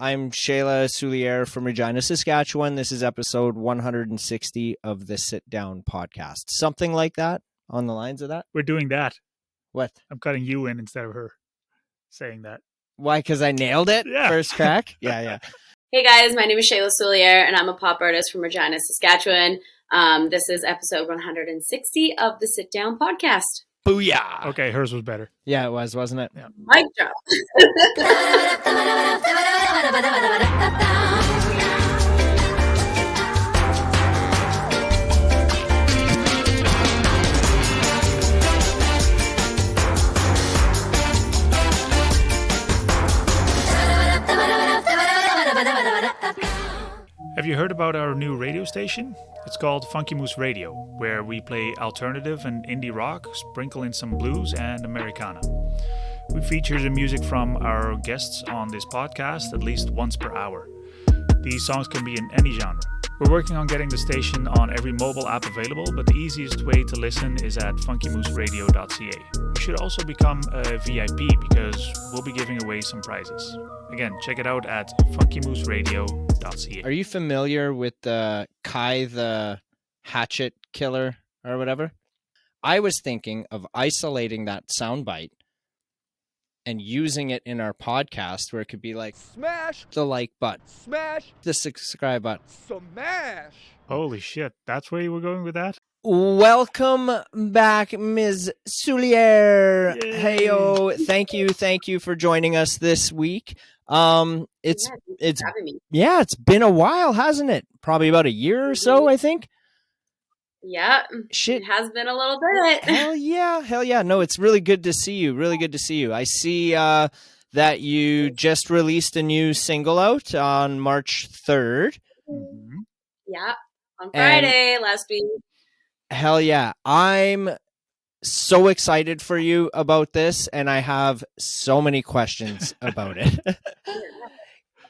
I'm Shayla Souliere from Regina, Saskatchewan. This is episode 160 of the Sit Down podcast. Something like that, on the lines of that? We're doing that. What? I'm cutting you in instead of her saying that. Why? Because I nailed it? Yeah. First crack? Yeah. Hey guys, my name is Shayla Souliere, and I'm a pop artist from Regina, Saskatchewan. This is episode 160 of the Sit Down podcast. Booyah! Okay, hers was better. Yeah, it was, wasn't it? Yeah. Mic drop. Have you heard about our new radio station? It's called Funky Moose Radio, where we play alternative and indie rock, sprinkle in some blues and Americana. We feature the music from our guests on this podcast at least once per hour. These songs can be in any genre. We're working on getting the station on every mobile app available, but the easiest way to listen is at funkymooseradio.ca. You should also become a VIP because we'll be giving away some prizes. Again, check it out at funkymooseradio.ca. Are you familiar with Kai the Hatchet Killer or whatever? I was thinking of isolating that soundbite and using it in our podcast where it could be like, smash the like button, smash the subscribe button. smash. Holy shit, that's where you were going with that? Welcome back, Ms. Souliere. Yay. Heyo, thank you for joining us this week. It's having me. yeah, it's been a while, hasn't it? Probably about a year or so, I think. Yeah, Shit. it has been a little bit. Hell yeah. No, it's really good to see you. I see that you just released a new single out on March 3rd. Mm-hmm. Yeah, on Friday last week. Hell yeah. I'm so excited for you about this, and I have so many questions about it.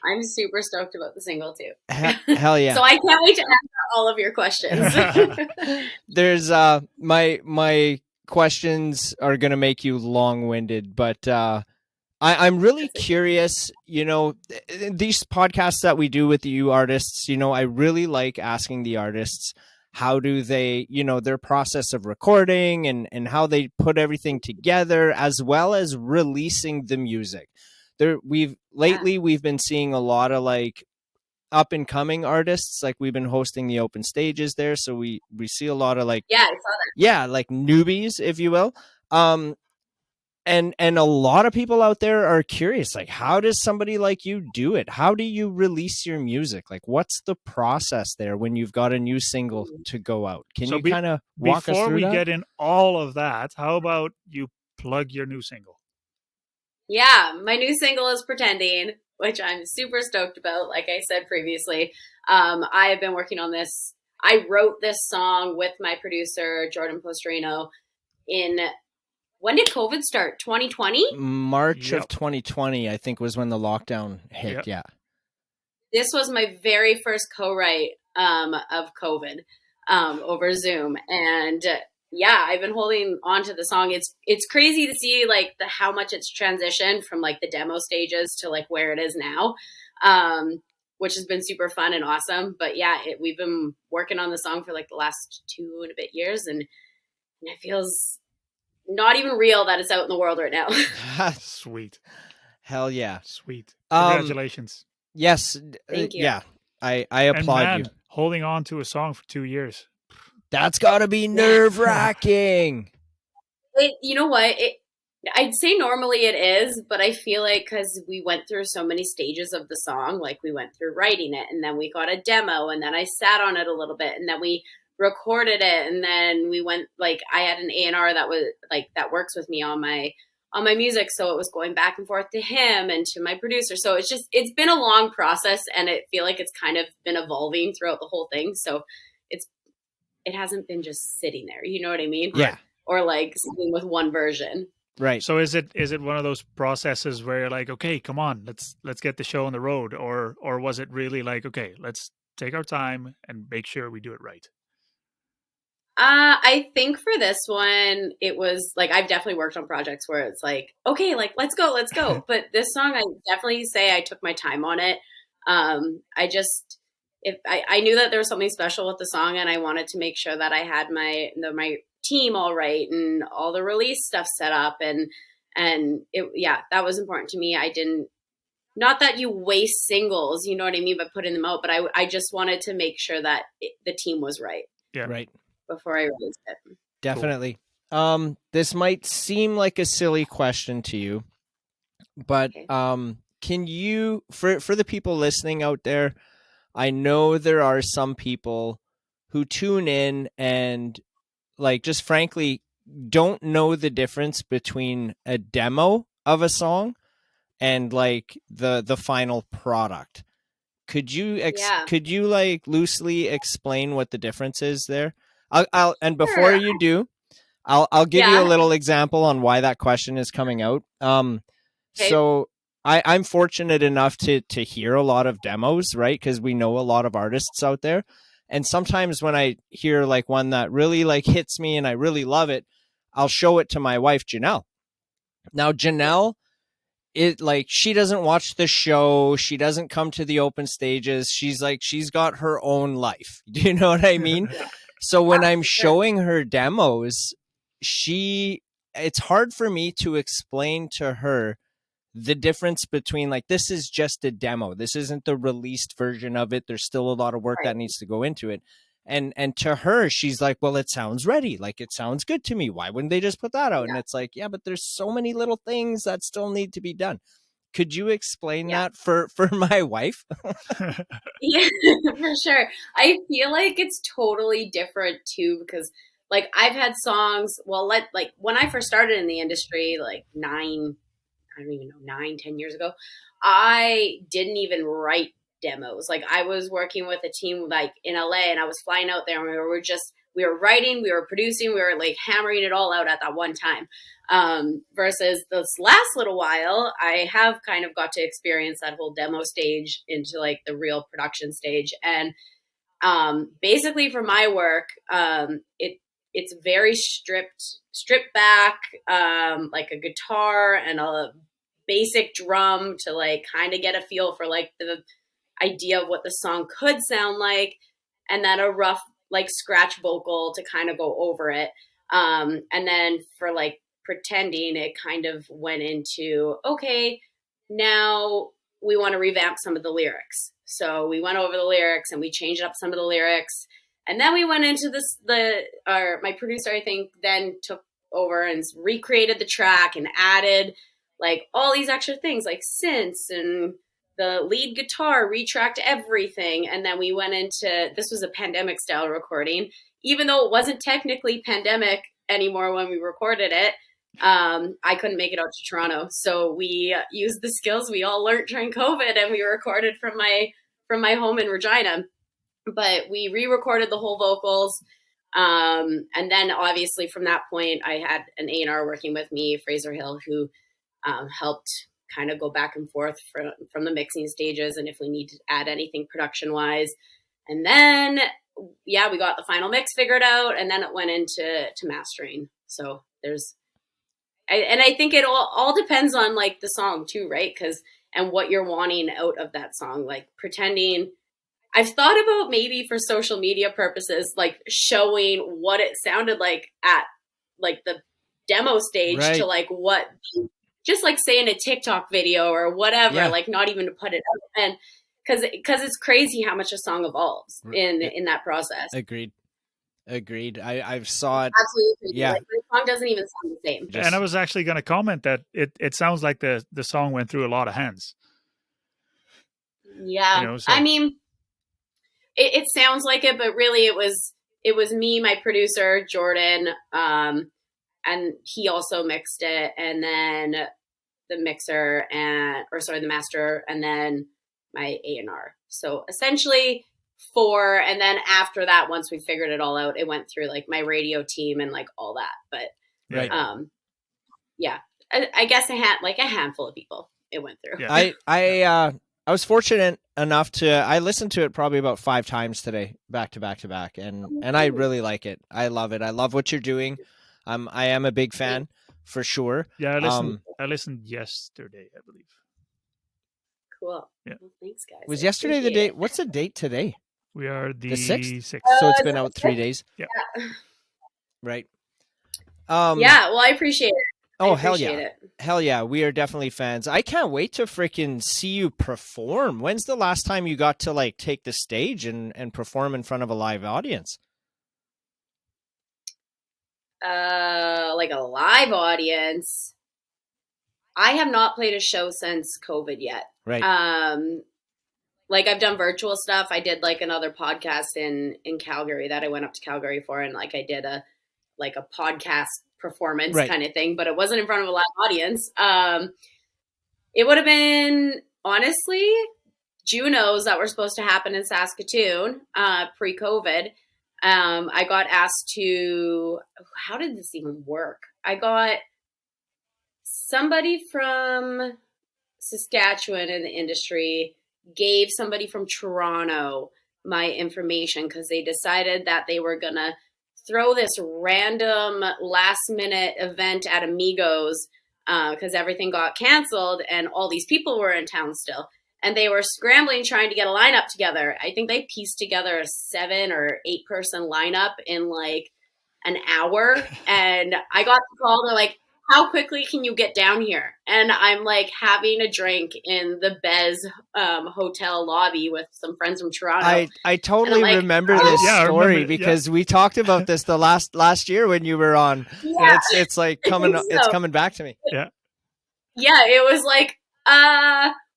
I'm super stoked about the single too. Hell yeah. So I can't wait to answer all of your questions. There's my questions are gonna make you long-winded, but I'm really curious. You know, these podcasts that we do with you artists, you know, I really like asking the artists how do they, you know, their process of recording and how they put everything together, as well as releasing the music. We've been seeing a lot of like up and coming artists. Like we've been hosting the open stages there, so we see a lot of like Yeah, I saw that. Yeah, like newbies, if you will. And a lot of people out there are curious, like, how does somebody like you do it? How do you release your music? Like, what's the process there when you've got a new single to go out? Can you kind of walk us through that? Before we get in all of that, how about you plug your new single? Yeah, my new single is Pretending, which I'm super stoked about. Like I said previously, I have been working on this. I wrote this song with my producer, Jordan Postrino, when did COVID start? 2020? March of 2020, I think, was when the lockdown hit. Yep. Yeah. This was my very first co-write of COVID over Zoom. And yeah, I've been holding on to the song. It's crazy to see like how much it's transitioned from like the demo stages to like where it is now, which has been super fun and awesome. But yeah, we've been working on the song for like the last 2 and a bit years, and it feels not even real that it's out in the world right now. Sweet. Hell yeah. Sweet. Congratulations. Yes. Thank you. Yeah. I applaud you. Holding on to a song for 2 years. That's got to be nerve-wracking. You know what? I'd say normally it is, but I feel like because we went through so many stages of the song, like we went through writing it, and then we got a demo, and then I sat on it a little bit, and then we recorded it, and then we went, like, I had an A&R that was like that works with me on my music, so it was going back and forth to him and to my producer. So it's been a long process, and I feel like it's kind of been evolving throughout the whole thing. So it hasn't been just sitting there, you know what I mean? Yeah. Or like sitting with one version. Right. So is it one of those processes where you're like, okay, come on, let's get the show on the road, or was it really like, okay, let's take our time and make sure we do it right? I think for this one, it was like I've definitely worked on projects where it's like, okay, like let's go. But this song, I definitely say I took my time on it. I just if I knew that there was something special with the song, and I wanted to make sure that I had my team all right and all the release stuff set up, and that was important to me. I didn't. Not that you waste singles, you know what I mean, by putting them out, but I just wanted to make sure that the team was right. Yeah. Right. Before I released it. Definitely. Cool. This might seem like a silly question to you, but Okay. can you, for the people listening out there, I know there are some people who tune in and like just frankly don't know the difference between a demo of a song and like the final product. Could you could you like loosely explain what the difference is there? I'll and before Sure. you do, I'll give you a Yeah. little example on why that question is coming out. Okay. So I'm fortunate enough to hear a lot of demos, right? Because we know a lot of artists out there. And sometimes when I hear like one that really like hits me and I really love it, I'll show it to my wife, Janelle. Now, Janelle, it like she doesn't watch the show, she doesn't come to the open stages, she's got her own life. Do you know what I mean? Yeah. So when I'm Sure. showing her demos, it's hard for me to explain to her the difference between like this is just a demo, this isn't the released version of it, there's still a lot of work Right. that needs to go into it. And to her, she's like, well, it sounds ready, like it sounds good to me, why wouldn't they just put that out? Yeah. And it's like, yeah, but there's so many little things that still need to be done. Could you explain Yeah. that for my wife? Yeah, for sure. I feel like it's totally different too, because like I've had songs, like when I first started in the industry, like I don't even know, 9, 10 years ago, I didn't even write demos. Like I was working with a team like in LA, and I was flying out there, and we were writing, we were producing, we were like hammering it all out at that one time. Versus this last little while, I have kind of got to experience that whole demo stage into like the real production stage. And basically for my work, it's very stripped back, like a guitar and a basic drum to like kind of get a feel for like the idea of what the song could sound like, and then a rough like scratch vocal to kind of go over it. And then for like pretending, it kind of went into, okay, now we want to revamp some of the lyrics. So we went over the lyrics and we changed up some of the lyrics. And then we went into my producer, I think, then took over and recreated the track and added like all these extra things like synths, and the lead guitar retracked everything. And then we went into, this was a pandemic style recording, even though it wasn't technically pandemic anymore when we recorded it. I couldn't make it out to Toronto, so we used the skills we all learned during COVID, and we recorded from my home in Regina. But we re-recorded the whole vocals, and then obviously from that point, I had an A&R working with me, Fraser Hill, who helped kind of go back and forth from the mixing stages, and if we need to add anything production wise. And then we got the final mix figured out, and then it went into mastering. So I think it all depends on like the song too, right? And what you're wanting out of that song. Like pretending, I've thought about maybe for social media purposes, like showing what it sounded like at like the demo stage, Right. to like what, just like say in a TikTok video or whatever, Yeah. like not even to put it out. And because it's crazy how much a song evolves in that process. Agreed. I've saw it. Absolutely crazy. Yeah. Like, the song doesn't even sound the same. And I was actually going to comment that it sounds like the song went through a lot of hands. Yeah. You know, so. I mean, it sounds like it, but really it was me, my producer, Jordan, and he also mixed it, and then the the master, and then my A&R. So essentially 4, and then after that, once we figured it all out, it went through like my radio team and like all that. But Right. I guess a handful of people it went through. Yeah. I was fortunate enough I listened to it probably about 5 times today, back to back to back, and I really like it. I love it. I love what you're doing. I am a big fan for sure. Yeah, I listened yesterday, I believe. Cool. Yeah. Well, thanks, guys. Was I yesterday the appreciate date? it. What's the date today? We are the 6th? 6th. So it's Is been it out the 3 6th? days, Yeah. right? Yeah, well, I appreciate it. Oh, I hell appreciate yeah. it. Hell yeah. We are definitely fans. I can't wait to freaking see you perform. When's the last time you got to like take the stage and perform in front of a live audience? Like a live audience. I have not played a show since COVID yet. Right. Like I've done virtual stuff. I did like another podcast in Calgary that I went up to Calgary for, and like I did a podcast performance Right. kind of thing, but it wasn't in front of a live audience. It would have been honestly Junos that were supposed to happen in Saskatoon pre-COVID. I got asked to. How did this even work? I got somebody from Saskatchewan in the industry gave somebody from Toronto my information because they decided that they were gonna throw this random last minute event at Amigos because everything got canceled and all these people were in town still. And they were scrambling trying to get a lineup together. I think they pieced together a 7 or 8 person lineup in like an hour. And I got the call. They're like, how quickly can you get down here? And I'm like having a drink in the Bez hotel lobby with some friends from Toronto. I totally like, remember this Yeah, I story remember, because we talked about this the last year when you were on. Yeah, It's like I coming think it's so. coming back to me. Yeah. Yeah, it was like,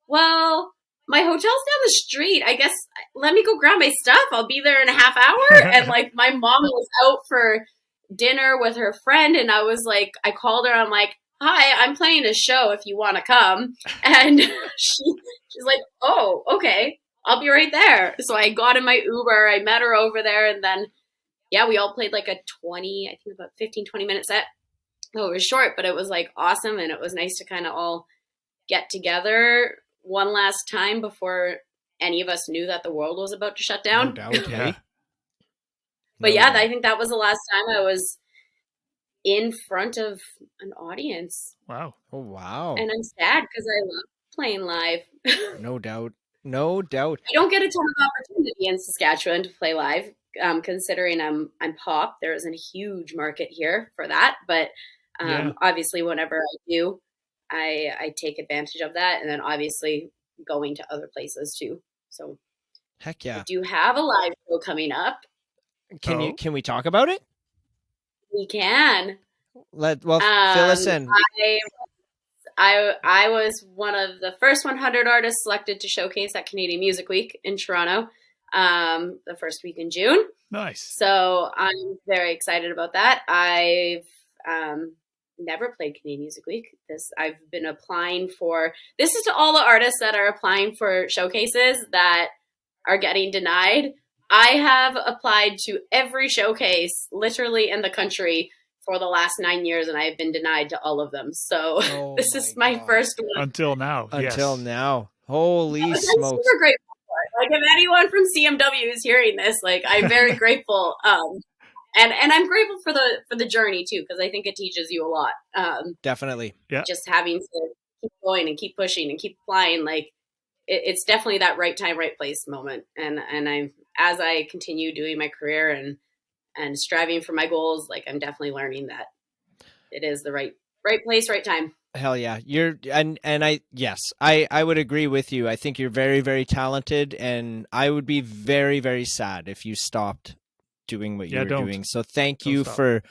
well, my hotel's down the street. I guess let me go grab my stuff. I'll be there in a half hour. And like my mom was out for dinner with her friend, and I was like, I called her. I'm like, hi, I'm playing a show if you want to come. And she's like, oh, okay, I'll be right there. So I got in my Uber. I met her over there, and then yeah, we all played like a 20, I think about 15, 20-minute set. Oh, it was short, but it was like awesome, and it was nice to kind of all get together one last time before any of us knew that the world was about to shut down. No doubt, Yeah. But yeah, I think that was the last time I was in front of an audience. Wow. Oh wow. And I'm sad because I love playing live. No doubt. No doubt. I don't get a ton of opportunity in Saskatchewan to play live, considering I'm pop. There isn't a huge market here for that, but obviously, whenever I do, I take advantage of that, and then obviously going to other places too. So Heck I yeah. do have a live show coming up. Can we talk about it? We can. Fill us in. I was one of the first 100 artists selected to showcase at Canadian Music Week in Toronto, the first week in June. Nice. So I'm very excited about that. I've never played Canadian Music Week. I've been applying for. This is to all the artists that are applying for showcases that are getting denied. I have applied to every showcase literally in the country for the last 9 years, and I have been denied to all of them. So this is my first one. Until now. Until now. Holy I'm smokes. super grateful for it. Like, if anyone from CMW is hearing this, like, I'm very grateful. And I'm grateful for the journey too, because I think it teaches you a lot. Definitely. Yeah. Just having to keep going and keep pushing and keep flying, like it's definitely that right time, right place moment. And as I continue doing my career and striving for my goals, like I'm definitely learning that it is the right place, right time. Hell yeah. I would agree with you. I think you're very, very talented, and I would be very, very sad if you stopped doing what you were doing. So thank you for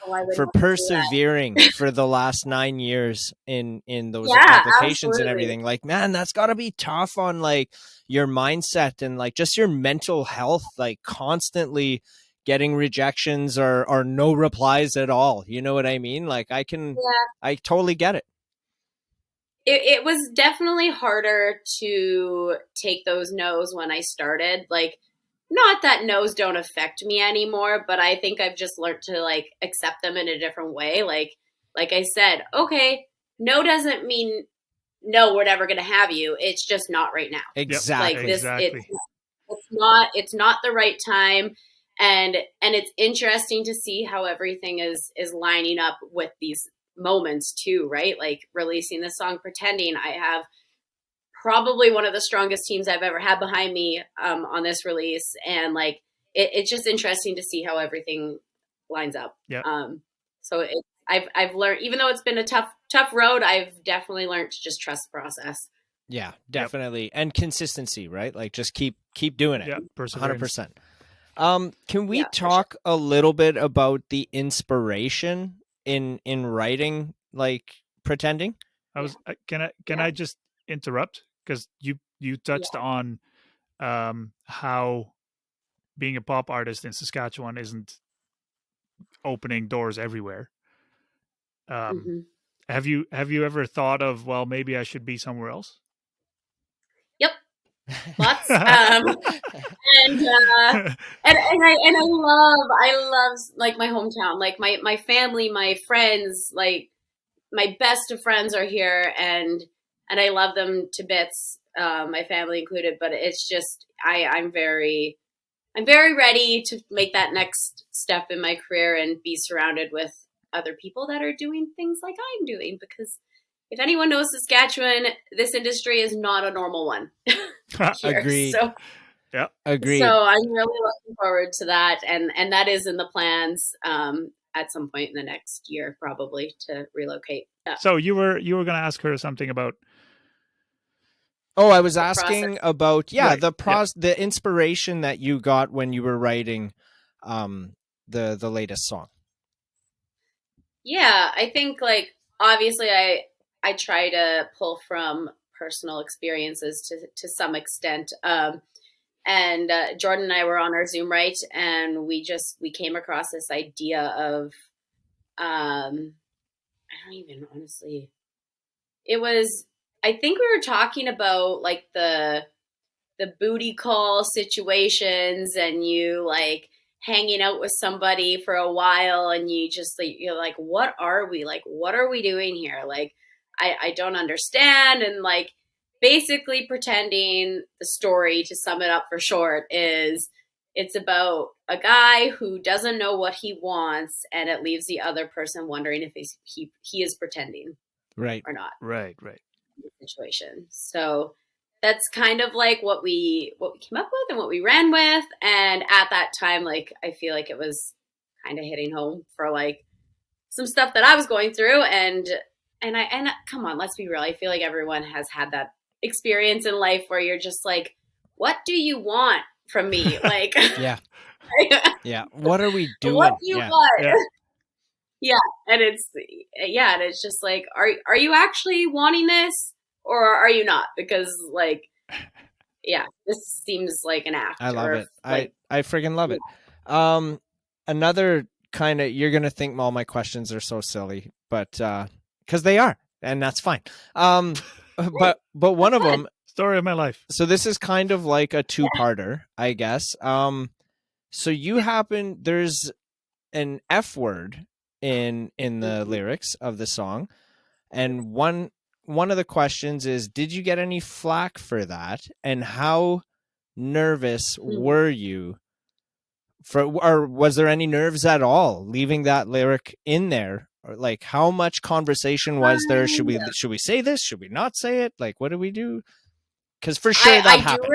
persevering for the last 9 years in those applications and everything. Like, man, that's got to be tough on like your mindset and like just your mental health, like constantly getting rejections or no replies at all. You know what I mean? Like I totally get it. It was definitely harder to take those no's when I started. Like, not that no's don't affect me anymore, but I think I've just learned to like accept them in a different way. Like I said, okay, no doesn't mean no, we're never going to have you. It's just not right now. Exactly. Like this, Exactly. it's not the right time. And it's interesting to see how everything is lining up with these moments too, right? Like releasing the song Pretending. I have probably one of the strongest teams I've ever had behind me on this release. And like, it's just interesting to see how everything lines up. Yeah. So I've learned, even though it's been a tough road, I've definitely learned to just trust the process. Yeah, definitely. Yep. And consistency, right? Like just keep doing it. Yeah, perseverance. 100%. Can we talk a little bit about the inspiration in writing like Pretending? Can I just interrupt, because you touched on how being a pop artist in Saskatchewan isn't opening doors everywhere. Have you ever thought of, well, maybe I should be somewhere else? Yep, lots. And I love like my hometown, like my family, my friends, like my best of friends are here, and I love them to bits, my family included. But it's just I'm very ready to make that next step in my career and be surrounded with other people that are doing things like I'm doing, because if anyone knows Saskatchewan, this industry is not a normal one. Agreed. So, yeah, agreed. So I'm really looking forward to that, and that is in the plans at some point in the next year, probably, to relocate. Yeah. So you were going to ask her something about. Oh, I was asking about right. the inspiration that you got when you were writing the latest song. Yeah, I think like obviously I try to pull from personal experiences to some extent. And Jordan and I were on our Zoom, right, and we came across this idea of I don't even honestly. It was, I think we were talking about like the booty call situations, and you like hanging out with somebody for a while, and you just like, you're like, what are we doing here? Like, I don't understand. And like, basically Pretending, the story, to sum it up for short, is it's about a guy who doesn't know what he wants, and it leaves the other person wondering if he is pretending, right, or not, right situation. So that's kind of like what we came up with and what we ran with. And at that time, like, I feel like it was kind of hitting home for like some stuff that I was going through. And come on, let's be real. I feel like everyone has had that experience in life where you're just like, what do you want from me? Like, yeah. What are we doing? What do you want? Yeah. And it's just like, are you actually wanting this, or are you not? Because like, yeah, this seems like an act. I love it. Like, I friggin' love it. Another kind of, you're gonna think all my questions are so silly, but because they are, and that's fine. But one of them, story of my life. So this is kind of like a two-parter, I guess. So there's an F word in the lyrics of the song, and one of the questions is, did you get any flack for that, and how nervous were you or was there any nerves at all leaving that lyric in there? Or like, how much conversation was there? Should we say this? Should we not say it? Like, what do we do? Because for sure that happened.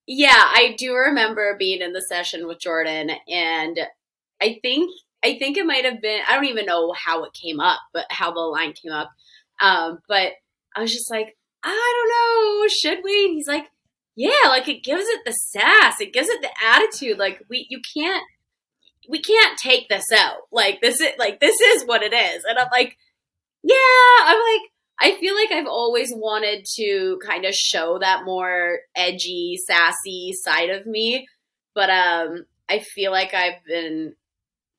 I do remember being in the session with Jordan, and I think it might have been, I don't even know how it came up, but how the line came up. But I was just like, I don't know, should we? And he's like, yeah, like it gives it the sass, it gives it the attitude. Like we can't take this out. Like this is what it is. And I'm like, yeah, I feel like I've always wanted to kind of show that more edgy, sassy side of me, but I feel like I've been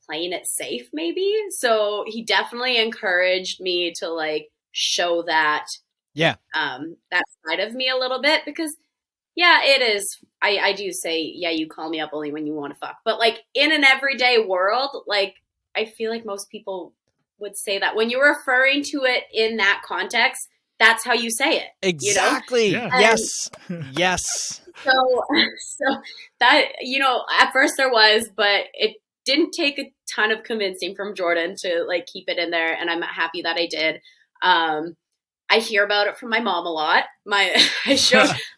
playing it safe, maybe. So he definitely encouraged me to like show that, that side of me a little bit, because yeah, it is. I do say, yeah, you call me up only when you want to fuck, but like in an everyday world, like I feel like most people would say that when you're referring to it in that context, that's how you say it. Exactly. Yeah. Yes. Yes. So that, at first there was, but it didn't take a ton of convincing from Jordan to like keep it in there, and I'm happy that I did. I hear about it from my mom a lot. I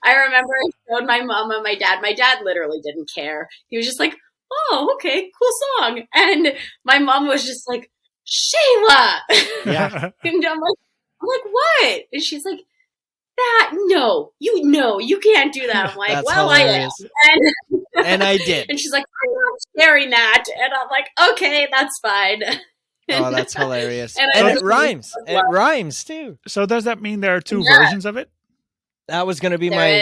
remember I showed my mom and my dad. My dad literally didn't care. He was just like, "Oh, okay, cool song." And my mom was just like, "Shayla." Yeah. And I'm like, "What?" And she's like, "That you can't do that." I'm like, That's "Well, I am." hilarious. And I did. And she's like, "I'm not sharing that." And I'm like, "Okay, that's fine." Oh, that's hilarious. And And I it just- rhymes. It rhymes too. So does that mean there are two Yeah. versions of it? That was going to be There's my a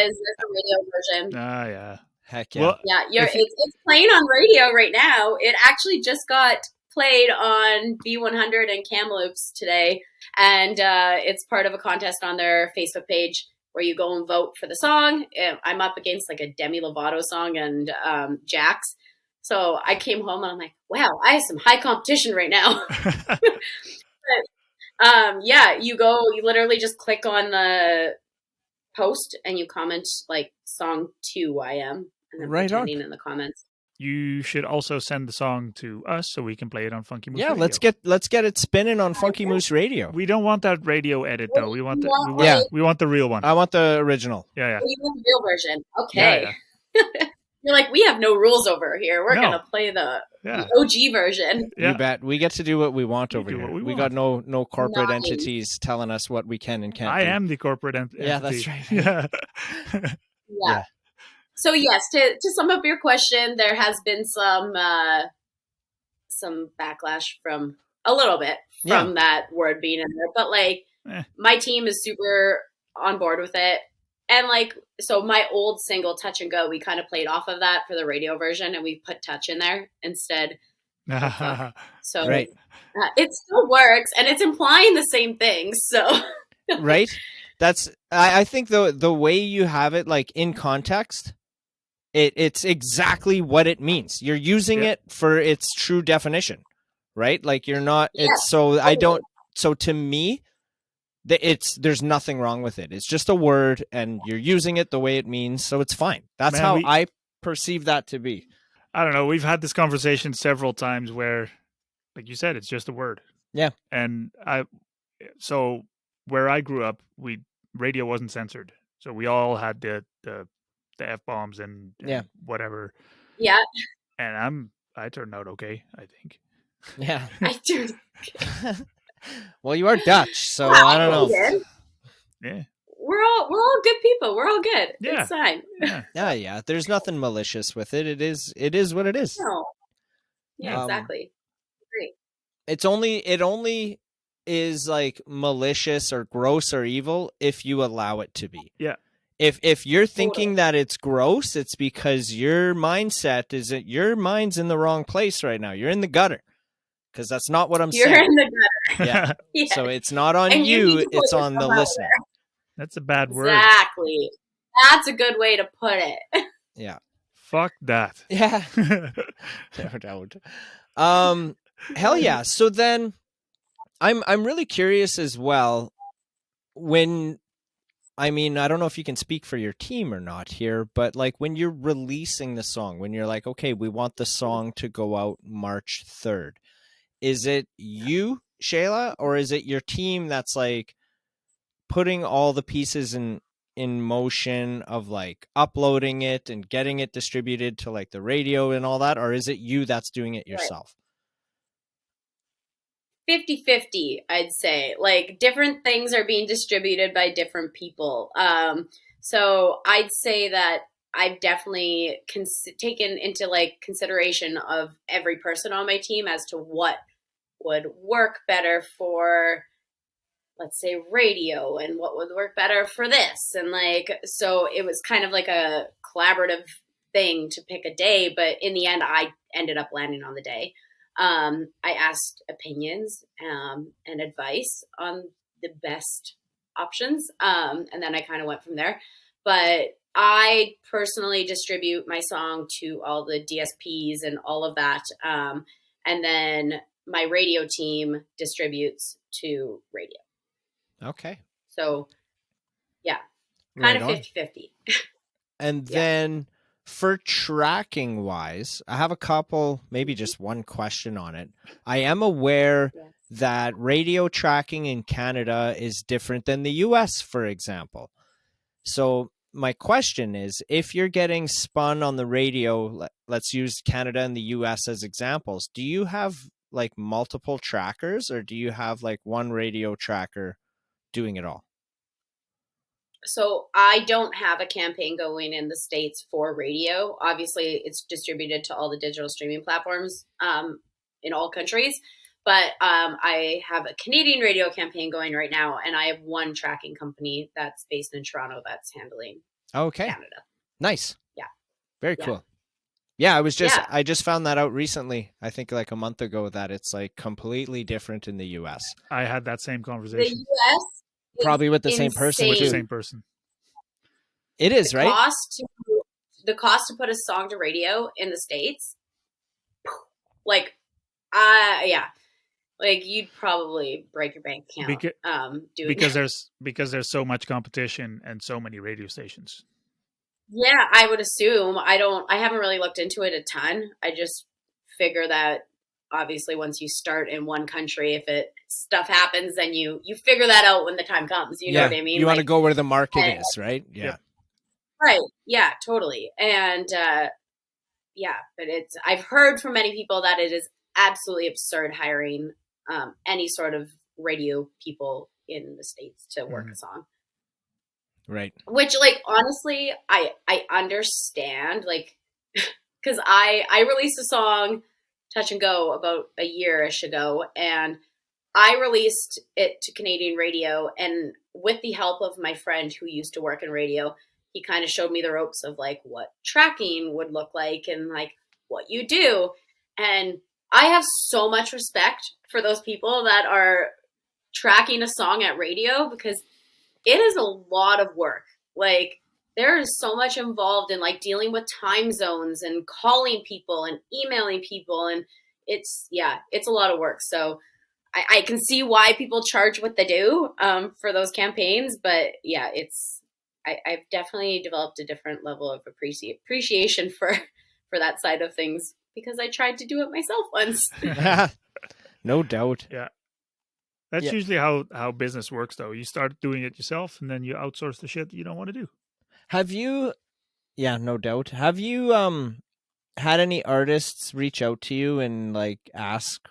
radio version. Ah, yeah. heck yeah. Well, Yeah, if you- it's playing on radio right now. It actually just got played on B100 and Kamloops today, and it's part of a contest on their Facebook page where you go and vote for the song. I'm up against like a Demi Lovato song and Jax. So I came home and I'm like, wow, I have some high competition right now. Yeah, you literally just click on the post and you comment like song 2 I am, and then Right on. pretending in the comments. you should also send the song to us so we can play it on Funky Moose Yeah, Radio. let's get it spinning on Funky Moose Radio. We don't want that radio edit though. We want Yeah. we want the real one. I want the original. Yeah. You want the real version. Okay. Yeah. You're like, we have no rules over here. We're No. going to play the Yeah. OG version. Yeah. You bet. We get to do what we want We over do here. what we We want. got no corporate Nice. entities telling us what we can and can't I do. am the corporate entity. Yeah, that's right. Yeah. Yeah. Yeah. So yes, to sum up your question, there has been some backlash from a little bit from that word being in there, but like my team is super on board with it. And like, so my old single Touch and Go, we kind of played off of that for the radio version and we put touch in there instead. So Right. It still works and it's implying the same thing. So Right. That's I think the way you have it like in context, it's exactly what it means. You're using it for its true definition, right? Like you're not. It's so I don't. So to me, there's nothing wrong with it. It's just a word, and you're using it the way it means, so it's fine. That's how I perceive that to be. I don't know. We've had this conversation several times where, like you said, it's just a word. Yeah. And so where I grew up, radio wasn't censored, so we all had the F-bombs and whatever. Yeah. And I turned out okay, I think. Yeah. I do. Well, you are Dutch, so I don't know. Yeah. We're all good people. We're all good. Yeah. It's fine. Yeah. There's nothing malicious with it. It is what it is. No. Yeah, exactly. Agree. It only is like malicious or gross or evil if you allow it to be. Yeah. If you're thinking that it's gross, it's because your mindset is that your mind's in the wrong place right now. You're in the gutter. Because that's not what I'm saying. You're in the gutter. Yeah. Yeah. So it's not on And you, it's on the yourself out listener. That's a bad word. Exactly. That's a good way to put it. Yeah. Fuck that. Yeah. No doubt. Hell yeah. So then I'm really curious as well I don't know if you can speak for your team or not here, but like when you're releasing the song, when you're like, okay, we want the song to go out March 3rd, is it you, Shayla, or is it your team that's like putting all the pieces in motion of like uploading it and getting it distributed to like the radio and all that? Or is it you that's doing it yourself? 50-50, I'd say. Like different things are being distributed by different people. So I'd say that I've definitely taken into like consideration of every person on my team as to what would work better for, let's say, radio, and what would work better for this. And like, so it was kind of like a collaborative thing to pick a day, but in the end, I ended up landing on the day. I asked opinions and advice on the best options, and then I kind of went from there. But I personally distribute my song to all the DSPs and all of that, and then my radio team distributes to radio. Okay. So yeah, kind Right of on. 50-50. And Yeah. then for tracking wise, I have a couple, maybe just one question on it. I am aware Yes. that radio tracking in Canada is different than the US, for example. So my question is, if you're getting spun on the radio, let's use Canada and the US as examples, do you have like multiple trackers, or do you have like one radio tracker doing it all? So I don't have a campaign going in the States for radio. Obviously, it's distributed to all the digital streaming platforms in all countries. But I have a Canadian radio campaign going right now, and I have one tracking company that's based in Toronto that's handling Okay. Canada. Nice. Yeah. Very Yeah. cool. Yeah, Yeah. I just found that out recently. I think like a month ago that it's like completely different in the US. I had that same The conversation US Probably with the is same person with the too. insane. same person. It is, The right? cost to put a song to radio in the States, like, yeah, like you'd probably break your bank account doing because there's so much competition and so many radio stations. Yeah, I would assume. I haven't really looked into it a ton. I just figure that obviously once you start in one country, if stuff happens, then you figure that out when the time comes. You know what I mean? You want to Like, go where the market is, right? Yeah. Yep. right. Yeah, totally. And yeah, but I've heard from many people that it is absolutely absurd hiring any sort of radio people in the States to work a song. Right. Which, like, honestly, I understand, like, because I released a song, Touch and Go, about a year-ish ago, and I released it to Canadian radio, and with the help of my friend who used to work in radio, he kind of showed me the ropes of, like, what tracking would look like and, like, what you do. And I have so much respect for those people that are tracking a song at radio, because it is a lot of work. Like, there is so much involved in like dealing with time zones and calling people and emailing people, and it's a lot of work. So I can see why people charge what they do for those campaigns, but yeah, I've definitely developed a different level of appreciation for that side of things, because I tried to do it myself once. No doubt. Yeah. That's usually how business works, though. You start doing it yourself, and then you outsource the shit that you don't want to do. Have you? Yeah, no doubt. Have you had any artists reach out to you and like ask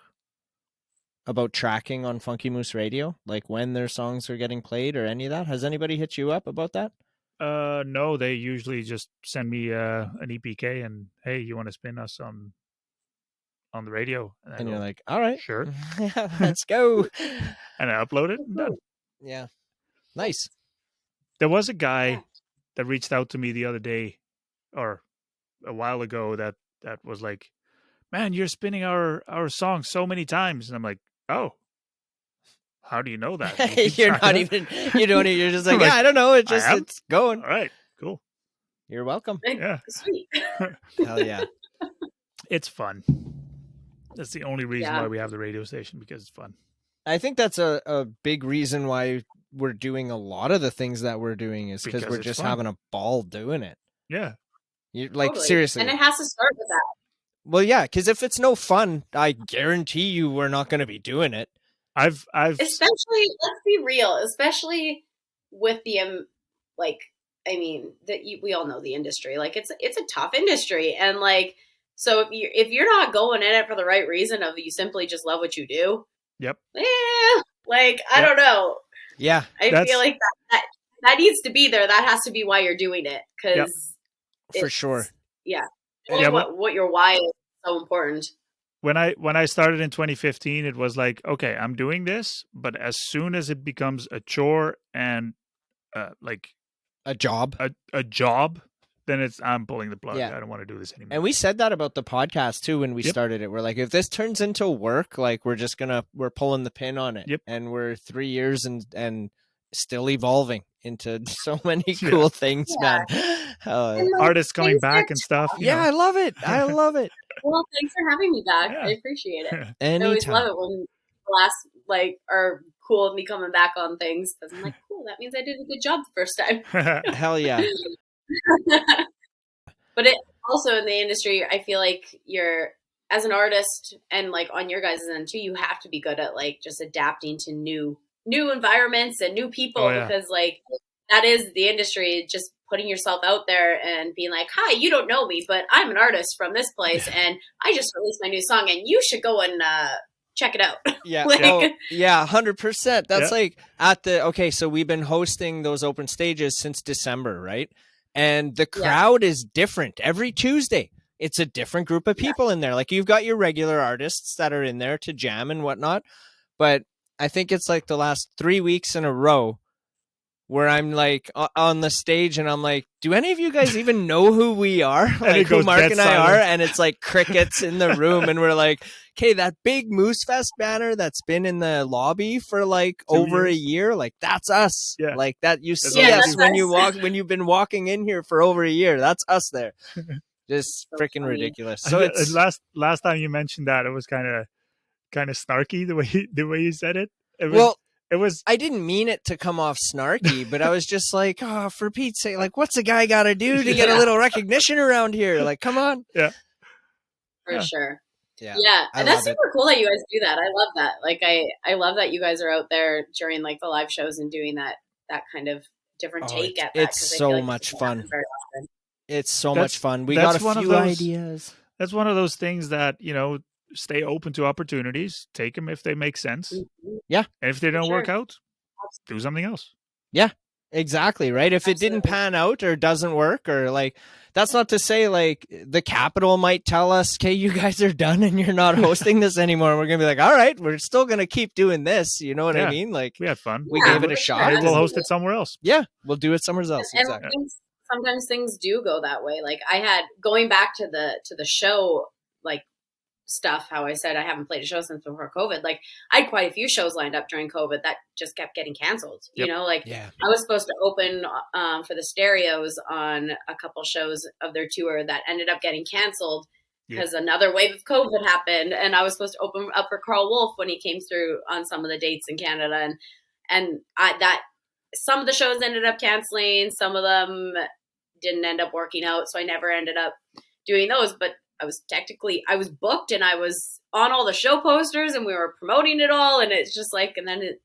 about tracking on Funky Moose Radio, like when their songs are getting played or any of that? Has anybody hit you up about that? No, they usually just send me an EPK and, hey, you want to spin us on the radio? And you're like, all right, sure, let's go. And I upload it and done. Yeah, nice. There was a guy that reached out to me the other day, or a while ago, that was like, man, you're spinning our song so many times. And I'm like, oh, how do you know that? You're not even, you don't, you're just like, yeah, I don't know. It's going. All right, cool. You're welcome. Yeah. Sweet. Hell yeah. It's fun. That's the only reason why we have the radio station, because it's fun. I think that's a big reason why we're doing a lot of the things that we're doing, is because we're just having a ball doing it. Yeah. You like Totally. Seriously. And it has to start with that. Well, yeah, because if it's no fun, I guarantee you we're not going to be doing it. I've especially, let's be real, especially with the like, I mean, we all know the industry. Like, it's a tough industry, and like, so if you're not going in it for the right reason of you simply just love what you do. Yep. Yeah. Like, I don't know. Yeah. I feel like that needs to be there. That has to be why you're doing it. Because for sure. Yeah. Yeah, what your why is so important. When I started in 2015, it was like, okay, I'm doing this, but as soon as it becomes a chore and like a job, then I'm pulling the plug. Yeah. I don't want to do this anymore. And we said that about the podcast too when we started it. We're like, if this turns into work, like we're pulling the pin on it. Yep. And we're 3 years and still evolving into so many cool things, man. Artists coming back and stuff. Yeah, I love it. I love it. Well, thanks for having me back. I appreciate it. Anytime. I always love it when our cool with me coming back on things because I'm like, cool, that means I did a good job the first time. Hell yeah. But it also in the industry, I feel like you're as an artist and like on your guys' end too, you have to be good at like just adapting to new environments and new people because like that is the industry, just putting yourself out there and being like, hi, you don't know me, but I'm an artist from this place and I just released my new song and you should go and check it out. Yeah. Like, oh, yeah. 100%. That's like okay. So we've been hosting those open stages since December, right? And the crowd is different every Tuesday. It's a different group of people in there. Like you've got your regular artists that are in there to jam and whatnot. But I think it's like the last 3 weeks in a row where I'm like on the stage and I'm like, do any of you guys even know who we are? Like who Mark and I are? And it's like crickets in the room. And we're like, okay, that big Moosefest banner that's been in the lobby for like over a year, like that's us. Yeah. Like that you see us when you walk, when you've been walking in here for over a year. That's us there. Just so freaking ridiculous. So it's last time you mentioned that, it was kind of snarky the way you said it. It was. I didn't mean it to come off snarky, but I was just like, oh, for Pete's sake, like, what's a guy got to do to get a little recognition around here? Like, come on. Yeah. For sure. Yeah. And that's super cool that you guys do that. I love that. Like, I love that you guys are out there during like the live shows and doing that kind of different take at that. It's so much fun. It's so much fun. We got a few ideas. That's one of those things that, stay open to opportunities, take them if they make sense. Yeah. And if they don't work out, do something else. Yeah, exactly. Right. If it didn't pan out or doesn't work, or like, that's not to say like the Capitol might tell us, okay, you guys are done and you're not hosting this anymore. We're going to be like, all right, we're still going to keep doing this. You know what I mean? Like we had fun. We gave it a shot. Maybe we'll host it somewhere else. Yeah. We'll do it somewhere else. And exactly. Sometimes things do go that way. Like I had going back to the show, like, stuff, how I said I haven't played a show since before COVID. Like I had quite a few shows lined up during COVID that just kept getting canceled. You know, like I was supposed to open for the Stereos on a couple shows of their tour that ended up getting canceled because another wave of COVID happened, and I was supposed to open up for Carl Wolf when he came through on some of the dates in Canada, and that some of the shows ended up canceling, some of them didn't end up working out, so I never ended up doing those, but I was booked and I was on all the show posters and we were promoting it all. And it's just like, and then it's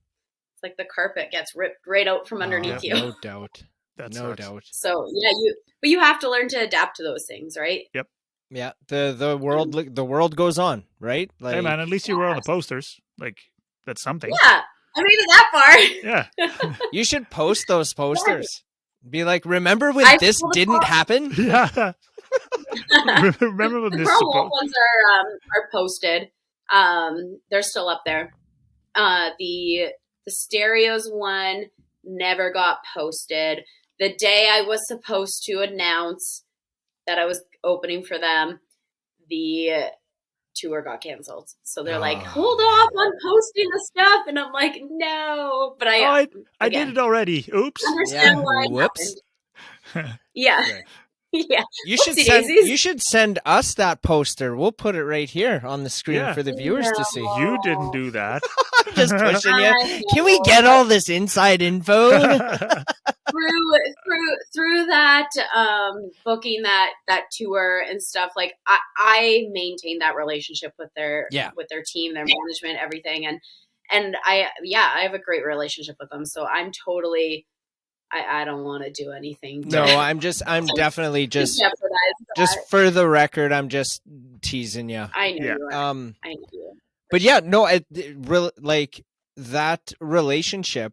like the carpet gets ripped right out from underneath you. No doubt. No doubt. So but you have to learn to adapt to those things, right? Yep. Yeah. The world goes on, right? Like, hey man, at least you were on the posters. Like that's something. Yeah. I made it that far. Yeah. You should post those posters. Be like, remember when this didn't happen? Yeah. Remember when the Wolf ones are posted. They're still up there. The Stereos one never got posted. The day I was supposed to announce that I was opening for them, the tour got canceled. So they're like, hold off on posting the stuff, and I'm like, no. But I did it already. Oops. Understand why whoops. Yeah. Right. Yeah. You should send us that poster. We'll put it right here on the screen for the viewers to see. You didn't do that. Just pushing you. Can we get all this inside info? through that booking that tour and stuff, like I maintain that relationship with their team, their management, everything, and I have a great relationship with them. So I'm totally I don't want to do anything. No, I'm definitely just for the record, I'm just teasing you. I know you are. I know you. But yeah, no, like that relationship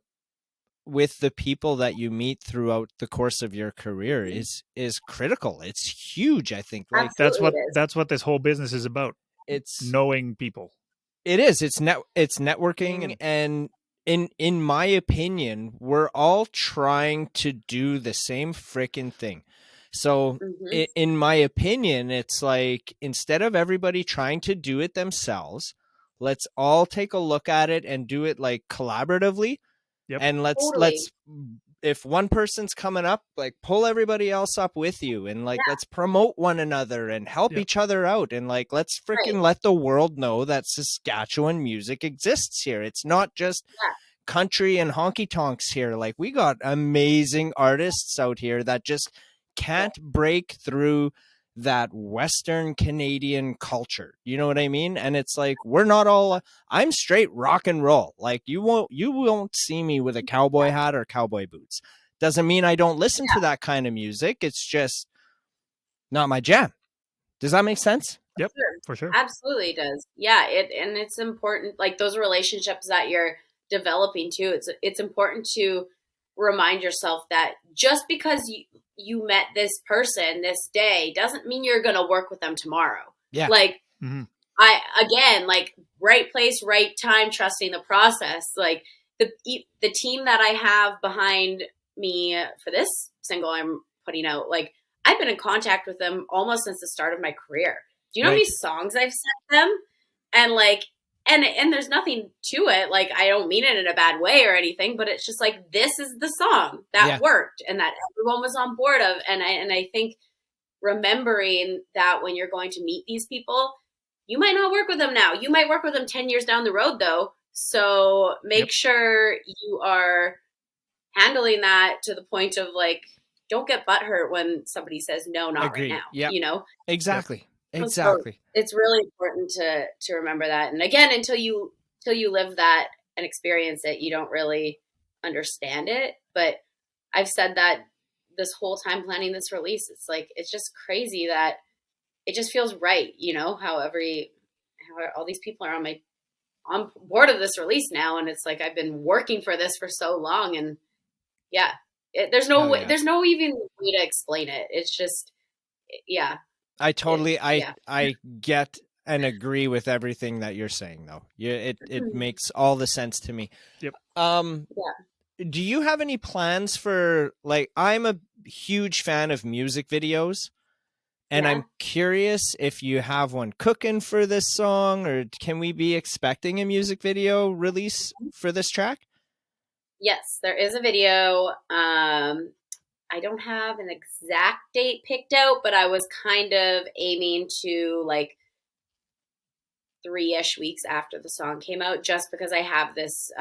with the people that you meet throughout the course of your career is critical. It's huge, I think. Like that's what this whole business is about. It's knowing people. It is. It's networking, and in my opinion, we're all trying to do the same freaking thing. So in my opinion, it's like, instead of everybody trying to do it themselves, let's all take a look at it and do it like collaboratively. Yep. And let's if one person's coming up, like pull everybody else up with you, and like let's promote one another and help each other out, and like let's freaking let the world know that Saskatchewan music exists here. It's not just country and honky tonks here. Like we got amazing artists out here that just can't break through that Western Canadian culture. You know what I mean? And it's like, we're not all, I'm straight rock and roll. Like you won't see me with a cowboy hat or cowboy boots. Doesn't mean I don't listen to that kind of music. It's just not my jam. Does that make sense? Yep, for sure. Absolutely does. Yeah, and it's important, like those relationships that you're developing too. It's important to remind yourself that just because you met this person this day doesn't mean you're going to work with them tomorrow. Yeah. Like Mm-hmm. like right place, right time, trusting the process. Like the team that I have behind me for this single I'm putting out, like I've been in contact with them almost since the start of my career. Do you know how many songs I've sent them? And like, and there's nothing to it. Like, I don't mean it in a bad way or anything, but it's just like, this is the song that worked and that everyone was on board of. And I think remembering that when you're going to meet these people, you might not work with them now. You might work with them 10 years down the road though. So make sure you are handling that to the point of like, don't get butthurt when somebody says no, not right now. Yep. You know? Exactly. So it's really important to remember that. And again, until you live that and experience it, you don't really understand it. But I've said that this whole time planning this release, it's like, it's just crazy that it just feels right. You know, how all these people are on board of this release now. And it's like, I've been working for this for so long, and there's no way, there's no even way to explain it. It's just, I totally, I get and agree with everything that you're saying though. It makes all the sense to me. Yep. Do you have any plans for, like, I'm a huge fan of music videos, and I'm curious if you have one cooking for this song, or can we be expecting a music video release for this track? Yes, there is a video. I don't have an exact date picked out, but I was kind of aiming to like 3-ish weeks after the song came out, just because I have this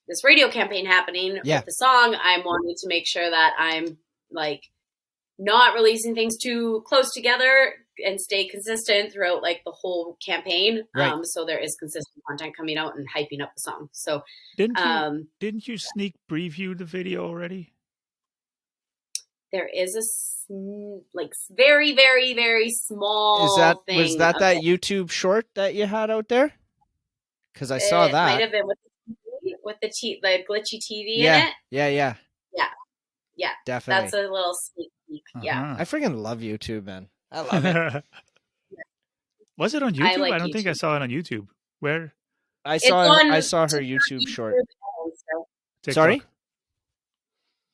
this radio campaign happening with the song. I'm wanting to make sure that I'm like not releasing things too close together and stay consistent throughout like the whole campaign. Right. So there is consistent content coming out and hyping up the song. So didn't you sneak preview the video already? There is a like very, very, very small thing. Was that YouTube short that you had out there? Because I saw that. Might have been with the glitchy TV in it. Yeah. Definitely. That's a little sneak peek. Yeah. I freaking love YouTube, man. I love it. Was it on YouTube? I don't think I saw it on YouTube. Where? I saw her YouTube short. Sorry?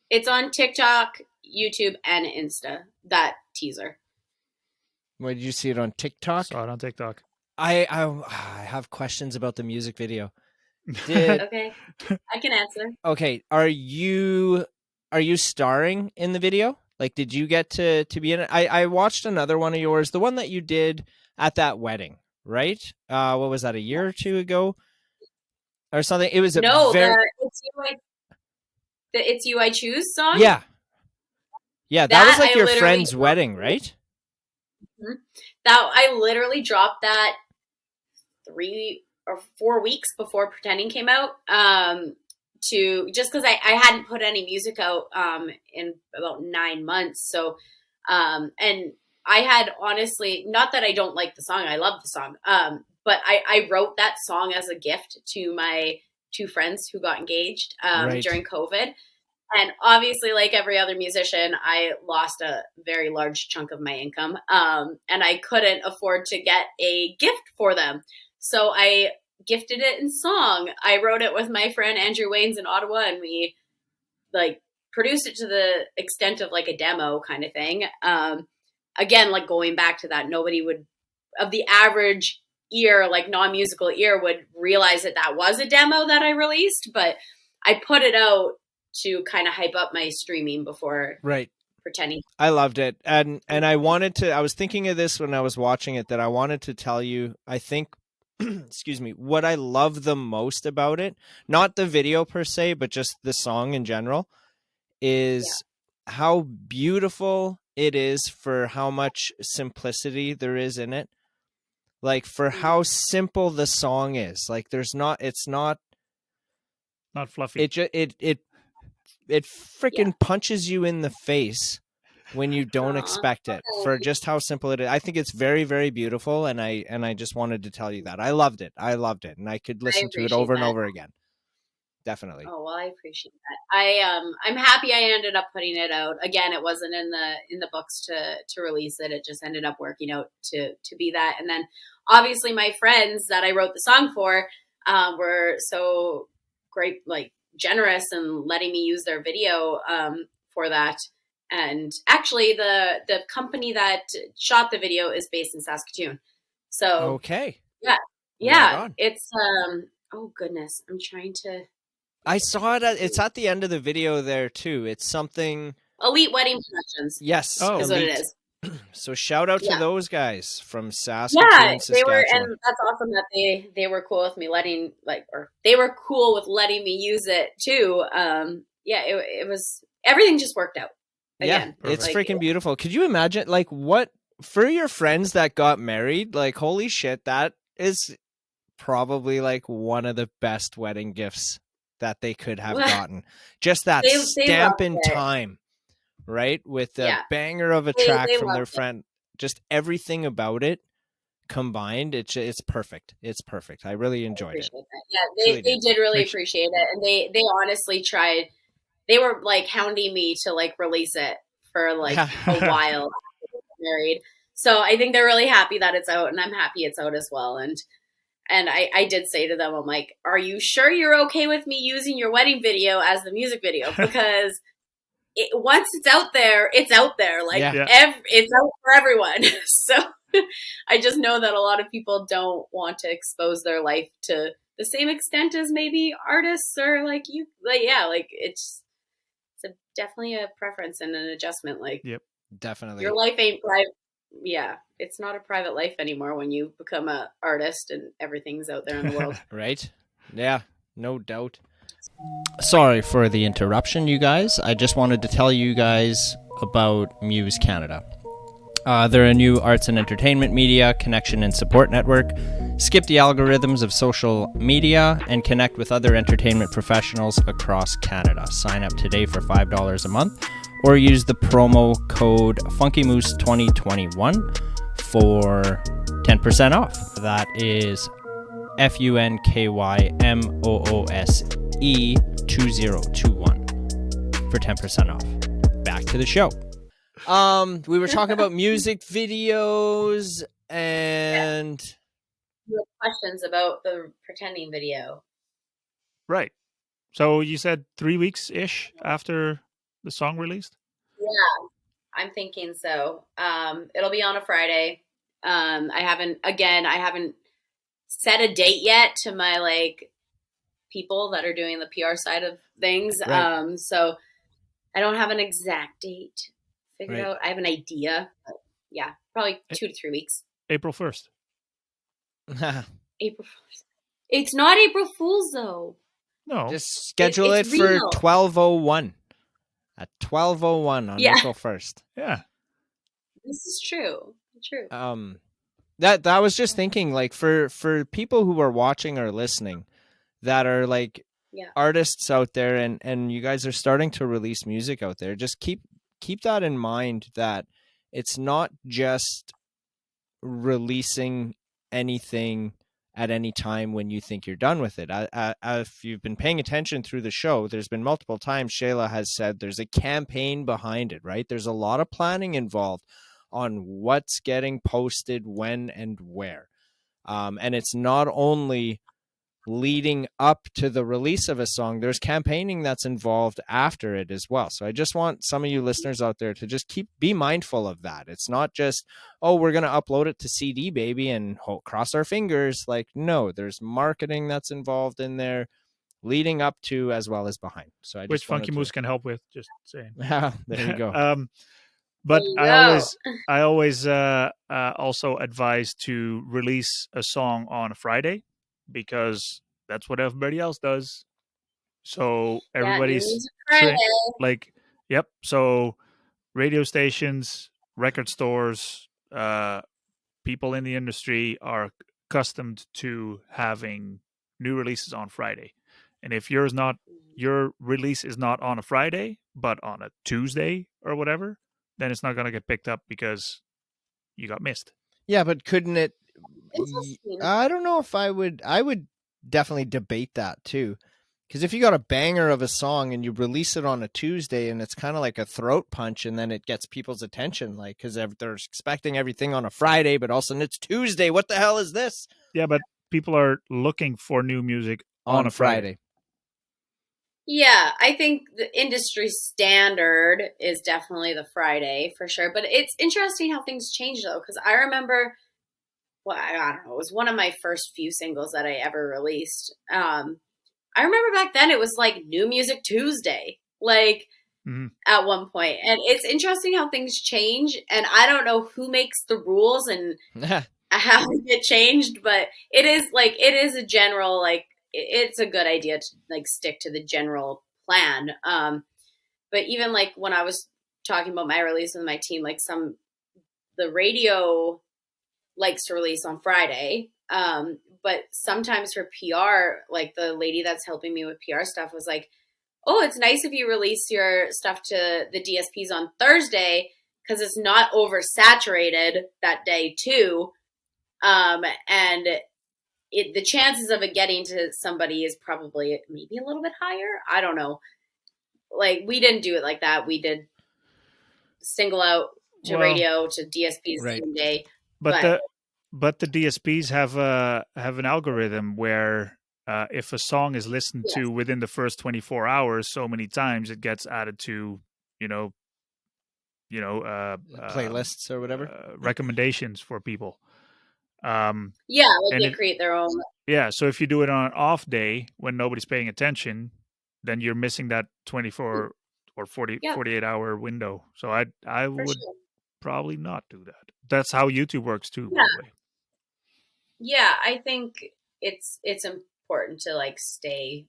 It's on TikTok, YouTube, and Insta, that teaser. Where did you see it on TikTok? Saw it on TikTok. I have questions about the music video. Okay, I can answer. Okay, are you starring in the video? Like, did you get to be in it? I watched another one of yours, the one that you did at that wedding, right? What was that, a year or two ago? Or something? It was It's You I Choose song? Yeah. Yeah, that was like your friend's wedding, right? Mm-hmm. That I literally dropped that 3 or 4 weeks before Pretending came out. Just because I hadn't put any music out in about 9 months. So and I had honestly, not that I don't like the song, I love the song. But I wrote that song as a gift to my 2 friends who got engaged during COVID. And obviously, like every other musician, I lost a very large chunk of my income. And I couldn't afford to get a gift for them. So I gifted it in song. I wrote it with my friend Andrew Waynes in Ottawa, and we like produced it to the extent of like a demo kind of thing. Again, like going back to that, nobody would, of the average ear, like non-musical ear, would realize that was a demo that I released, but I put it out to kind of hype up my streaming before Pretending. I loved it. And I was thinking of this when I was watching it, that I wanted to tell you, I think excuse me, what I love the most about it, not the video per se, but just the song in general, is how beautiful it is for how much simplicity there is in it. Like for how simple the song is. Like there's not, it's not fluffy. It freaking punches you in the face when you don't expect it for just how simple it is. I think it's very, very beautiful, and I just wanted to tell you that. I loved it, and I could listen to it over and over again. Definitely. Oh, well, I appreciate that. I'm happy I ended up putting it out. Again, it wasn't in the books to release it. It just ended up working out to be that. And then obviously my friends that I wrote the song for were so great, like generous and letting me use their video for that. And actually the company that shot the video is based in Saskatoon. So okay. Yeah. It's oh goodness. I'm trying to I saw it. It's at the end of the video there too. It's something Elite Wedding Productions. Yes, is what it is. So shout out to those guys from Saskatoon, Saskatchewan. They were, and that's awesome that they were cool with me they were cool with letting me use it too. It was, everything just worked out. Again. Yeah, it's freaking beautiful. Could you imagine, like, what for your friends that got married? Like, holy shit, that is probably like one of the best wedding gifts that they could have gotten. Just that stamp in time, right? With a banger of a track from their friend. Just everything about it combined, it's perfect. It's perfect. I really enjoyed it. Yeah, they did really appreciate it, and they honestly tried. They were like hounding me to like release it for like a while after we got married. So I think they're really happy that it's out, and I'm happy it's out as well. And I did say to them, I'm like, are you sure you're okay with me using your wedding video as the music video? Because once it's out there, it's out there. Like it's out for everyone. So I just know that a lot of people don't want to expose their life to the same extent as maybe artists or like you. Like, like it's definitely a preference and an adjustment. Like, definitely. Your life ain't private. Yeah, it's not a private life anymore when you become an artist and everything's out there in the world. Right? Yeah, no doubt. Sorry for the interruption, you guys. I just wanted to tell you guys about Muse Canada. They're a new arts and entertainment media connection and support network. Skip the algorithms of social media and connect with other entertainment professionals across Canada. Sign up today for $5 a month or use the promo code FunkyMoose2021 for 10% off. That is FUNKYMOOSE2021 for 10% off. Back to the show. We were talking about music videos and you have questions about the pretending video. Right. So you said 3 weeks ish after the song released? Yeah, I'm thinking so. It'll be on a Friday. I haven't set a date yet to my like people that are doing the PR side of things. Right. So I don't have an exact date figured out. I have an idea. But yeah, probably 2 to 3 weeks. April 1st. April 1st. It's not April Fool's though. No. Just schedule it for 12:01. At 12:01 on April 1st. Yeah. This is true. True. That I was just thinking, like, for people who are watching or listening that are like artists out there and you guys are starting to release music out there, just keep that in mind, that it's not just releasing anything at any time when you think you're done with it. If you've been paying attention through the show, there's been multiple times Shayla has said there's a campaign behind it, right? There's a lot of planning involved on what's getting posted, when and where. And it's not only leading up to the release of a song, there's campaigning that's involved after it as well. So I just want some of you listeners out there to just be mindful of that. It's not just, oh, we're going to upload it to CD, baby, and cross our fingers. Like, no, there's marketing that's involved in there, leading up to as well as behind. So I just Which Funky Moose can help with, just saying. There you go. There But you I go. always also advise to release a song on a Friday because that's what everybody else does. So Yeah, New everybody's Music Friday. like, yep. So radio stations, record stores, people in the industry are accustomed to having new releases on Friday. And if your release is not on a Friday, but on a Tuesday or whatever, then it's not going to get picked up because you got missed. Yeah, but couldn't it? Interesting. I don't know if I would. I would definitely debate that too. Because if you got a banger of a song and you release it on a Tuesday and it's kind of like a throat punch and then it gets people's attention, like, because they're expecting everything on a Friday, but all of a sudden it's Tuesday. What the hell is this? Yeah, but people are looking for new music on On a Friday. Friday. Yeah, I think the industry standard is definitely the Friday for sure. But it's interesting how things change though, because I remember, well, I don't know, it was one of my first few singles that I ever released. I remember back then it was like New Music Tuesday, like Mhm. at one point. And it's interesting how things change. And I don't know who makes the rules and how they get changed, but it is a general, like, it's a good idea to like stick to the general plan. But even like when I was talking about my release with my team, like the radio likes to release on Friday. But sometimes for PR, like the lady that's helping me with PR stuff was like, oh, it's nice if you release your stuff to the DSPs on Thursday because it's not oversaturated that day too. And the chances of it getting to somebody is probably maybe a little bit higher. I don't know. Like we didn't do it like that. We did single out to Well, radio to DSPs Right. same day. but But the DSPs have an algorithm where if a song is listened yes, to within the first 24 hours so many times, it gets added to you know Playlists or whatever. recommendations for people. Um, yeah, like and they it create their own. Yeah, so if you do it on an off day when nobody's paying attention, then you're missing that 24 or 40 Yeah, 48 hour window. So I for would sure. probably not do that. That's how YouTube works too, by Yeah, the way. yeah. I think it's important to like stay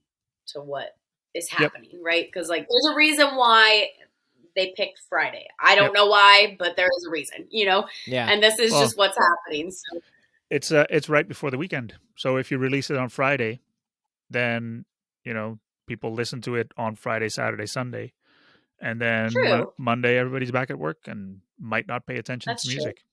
to what is Yep. happening, right? Because like there's a reason why they picked Friday. I Yep. don't know why, but there is a reason, you know. Yeah. And this is Well, just what's happening. So it's right before the weekend. So if you release it on Friday, then, people listen to it on Friday, Saturday, Sunday, and then true. Monday everybody's back at work and might not pay attention That's to true. music.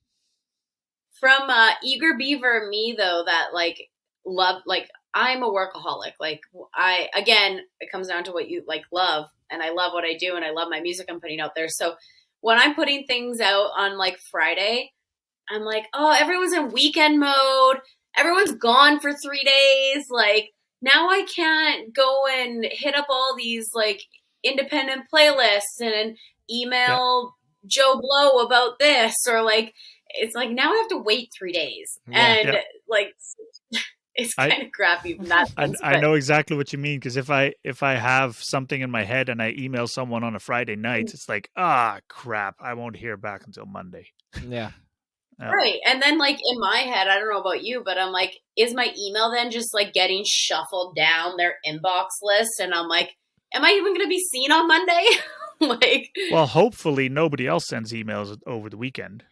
From Eager Beaver, me though, that like love, like I'm a workaholic. Like I, again, it comes down to what you like love, and I love what I do, and I love my music I'm putting out there. So when I'm putting things out on like Friday, I'm like, oh, everyone's in weekend mode. Everyone's gone for 3 days. Like now I can't go and hit up all these like independent playlists and Yep. email Joe Blow about this, or like it's like now I have to wait 3 days. Yeah. And Yep. like it's I kind of crappy from that sense. I But know exactly what you mean because if I have something in my head and I email someone on a Friday night, it's like, crap, I won't hear back until Monday. Yeah. right. And then like in my head, I don't know about you, but I'm like, is my email then just like getting shuffled down their inbox list? And I'm like, am I even going to be seen on Monday? Like, Well, hopefully nobody else sends emails over the weekend.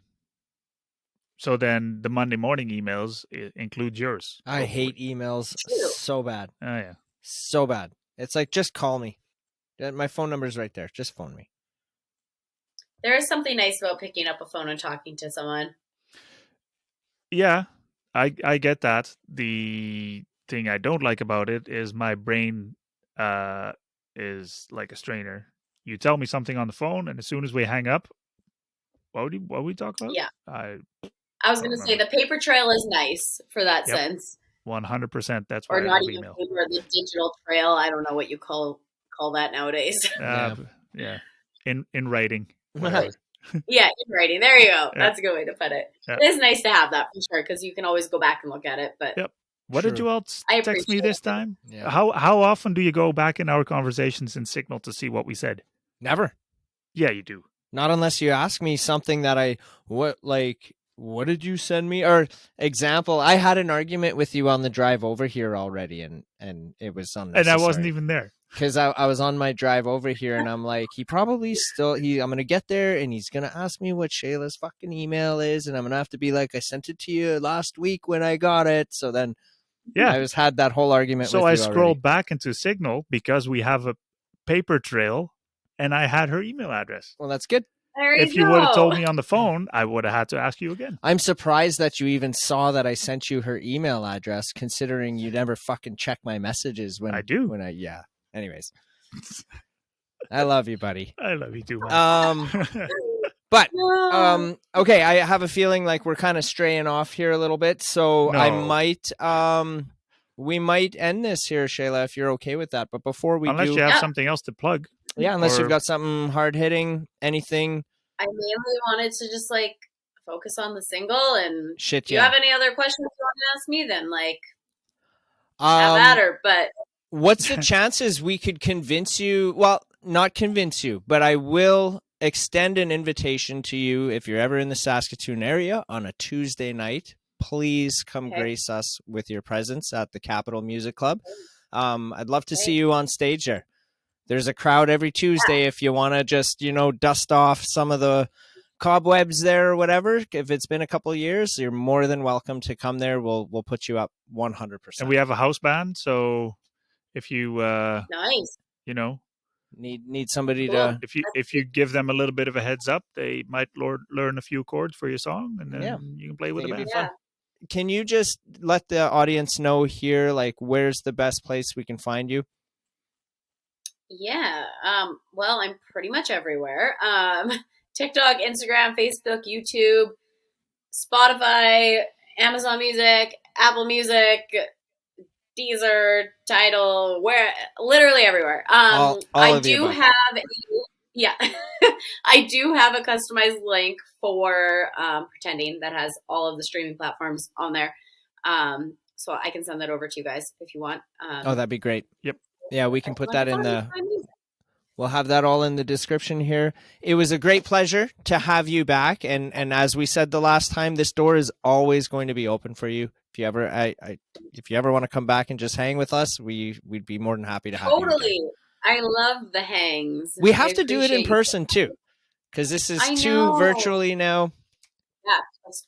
So then the Monday morning emails include yours. I Hopefully. hate emails true. so bad. Oh yeah. So bad. It's like, just call me. My phone number's right there. Just phone me. There is something nice about picking up a phone and talking to someone. Yeah, I get that. The thing I don't like about it is my brain is like a strainer. You tell me something on the phone, and as soon as we hang up, what we talk about? Yeah. I I was don't going to say remember. the paper trail is nice for that Yep, sense. 100%. That's Or why I not love even email. paper, the digital trail. I don't know what you call that nowadays. Yeah. Yeah, in writing, whatever. Yeah, in writing. There you go. Yeah. That's a good way to put it. Yeah. It is nice to have that for sure because you can always go back and look at it. But Yep. What did True. you all I text me appreciate this it. time? Yeah. How often do you go back in our conversations in Signal to see what we said? Never. Yeah, you do. Not unless you ask me something that what did you send me? Or example, I had an argument with you on the drive over here already, and it was unnecessary. And I wasn't even there. Because I was on my drive over here, and I'm like, I'm going to get there, and he's going to ask me what Shayla's fucking email is, and I'm going to have to be like, I sent it to you last week when I got it. So then I had that whole argument so with you I scrolled back into Signal because we have a paper trail, and I had her email address. Well, that's good. If you would have told me on the phone, I would have had to ask you again. I'm surprised that you even saw that I sent you her email address, considering you never fucking check my messages when I do. Anyways, I love you, buddy. I love you too, man. But okay, I have a feeling like we're kind of straying off here a little bit, so I might we might end this here, Shayla, if you're okay with that. But before we unless you have something else to plug. Yeah, unless you've got something hard hitting, anything. I mainly wanted to just like focus on the single, and shit. If you have any other questions you want to ask me, then like have at her. But what's the chances we could convince you? Well, not convince you, but I will extend an invitation to you if you're ever in the Saskatoon area on a Tuesday night. Please come grace us with your presence at the Capitol Music Club. I'd love to see you on stage there. There's a crowd every Tuesday if you want to just, dust off some of the cobwebs there or whatever. If it's been a couple of years, you're more than welcome to come there. We'll put you up 100%. And we have a house band, so if you nice, need somebody to if you give them a little bit of a heads up, they might learn a few chords for your song, and then you can play with the band. Fun. Can you just let the audience know here, like, where's the best place we can find you? Yeah. Well, I'm pretty much everywhere. TikTok, Instagram, Facebook, YouTube, Spotify, Amazon Music, Apple Music, Deezer, Tidal, literally everywhere. All I do have I do have a customized link for Pretending that has all of the streaming platforms on there. So I can send that over to you guys if you want. That'd be great. Yep. Yeah, we can put that in we'll have that all in the description here. It was a great pleasure to have you back. And as we said the last time, this door is always going to be open for you. If you ever, if you ever want to come back and just hang with us, we'd be more than happy to have you. Totally. I love the hangs. We have to do it in person too, because this is too virtually now. Yeah,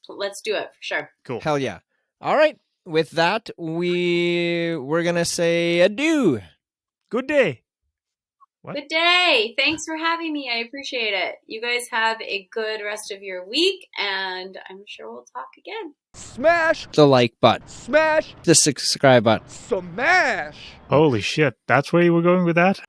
let's do it for sure. Cool. Hell yeah. All right. With that, we're going to say adieu. Good day. What? Good day. Thanks for having me. I appreciate it. You guys have a good rest of your week, and I'm sure we'll talk again. Smash the like button. Smash the subscribe button. Smash. Holy shit. That's where you were going with that?